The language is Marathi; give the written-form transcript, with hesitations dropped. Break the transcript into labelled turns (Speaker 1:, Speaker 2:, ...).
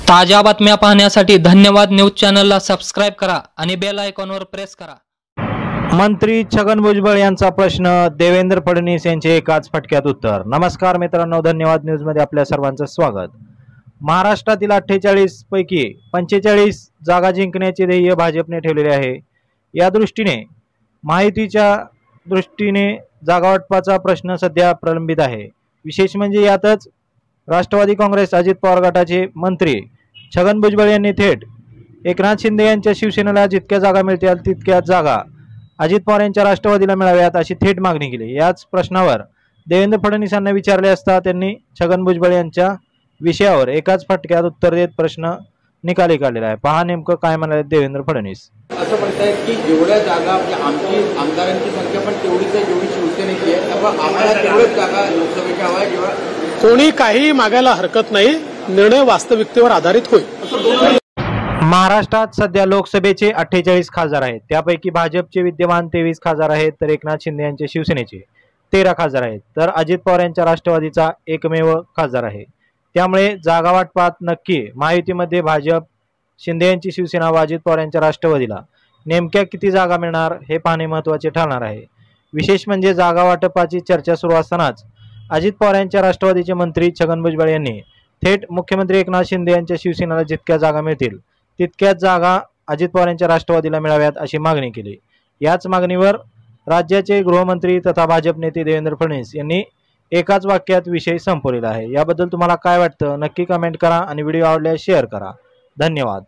Speaker 1: ताज्या बातम्या पाहण्यासाठी धन्यवाद न्यूज चॅनलला सबस्क्राइब करा आणि बेल आयकॉनवर प्रेस करा।
Speaker 2: मंत्री छगन भुजबळ यांचा प्रश्न देवेंद्र फडणवीस यांचे एकाच फटक्यात उत्तर। नमस्कार मित्रांनो, धन्यवाद न्यूज मध्ये आपल्या सर्वांचं स्वागत। महाराष्ट्रातील 48 पैकी 45 जागा जिंकण्याचे ध्येय भाजपने ठेवलेले आहे। या दृष्टीने माहितीच्या दृष्टीने जागा वाटपाचा प्रश्न सध्या प्रलंबित आहे। विशेष म्हणजे यातच राष्ट्रवादी काँग्रेस अजित पवार गटाचे मंत्री छगन भुजबळ यांनी थेट एकनाथ शिंदे यांच्या शिवसेनेला जितक्या जागा मिळतील तितक्याच जागा अजित पवार यांच्या राष्ट्रवादीला मिळाव्यात अशी थेट मागणी केली। याच प्रश्नावर देवेंद्र फडणवीस यांना विचारले असता त्यांनी छगन भुजबळ यांच्या विषयावर एकाच फटक्यात उत्तर देत प्रश्न निकाली काढलेला आहे। पहा नेमकं काय म्हणाले देवेंद्र फडणवीस।
Speaker 3: असं म्हणतायत की जेवढ्या जागा आमची आमदारांची संख्या पण तेवढीच आहे जेवढी शिवसेनेची आहे, त्यामुळे आम्हाला तेवढ्याच जागा लोकसभेच्या हवा जेव्हा
Speaker 4: कोणी काही मागायला हरकत नाही, निर्णय वास्तविकतेवर आधारित होईल।
Speaker 2: महाराष्ट्रात सध्या लोकसभेचे 48 खासदार आहेत, त्यापैकी भाजपचे विद्यमान 23 खासदार आहेत, तर एकनाथ शिंदे यांचे शिवसेनेचे 13 खासदार आहेत, तर अजित पवार यांच्या राष्ट्रवादीचा एकमेव खासदार आहे। त्यामुळे जागा वाटपात नक्की महायुतीमध्ये भाजप, शिंदे यांची शिवसेना व अजित पवार यांच्या राष्ट्रवादीला नेमक्या किती जागा मिळणार हे पाहणे महत्त्वाचे ठरणार आहे। विशेष म्हणजे जागा वाटपाची चर्चा सुरू असतानाच अजित पवार यांच्या राष्ट्रवादीचे मंत्री छगन भुजबळ यांनी थेट मुख्यमंत्री एकनाथ शिंदे यांच्या शिवसेनेला जितक्या जागा मिळतील तितक्याच जागा अजित पवार यांच्या राष्ट्रवादीला मिळाव्यात अशी मागणी केली। याच मागणीवर राज्याचे गृहमंत्री तथा भाजप नेते देवेंद्र फडणवीस यांनी एकाच वाक्यात विषय संपवलेला आहे। याबद्दल तुम्हाला काय वाटतं नक्की कमेंट करा आणि व्हिडिओ आवडल्यास शेअर करा। धन्यवाद।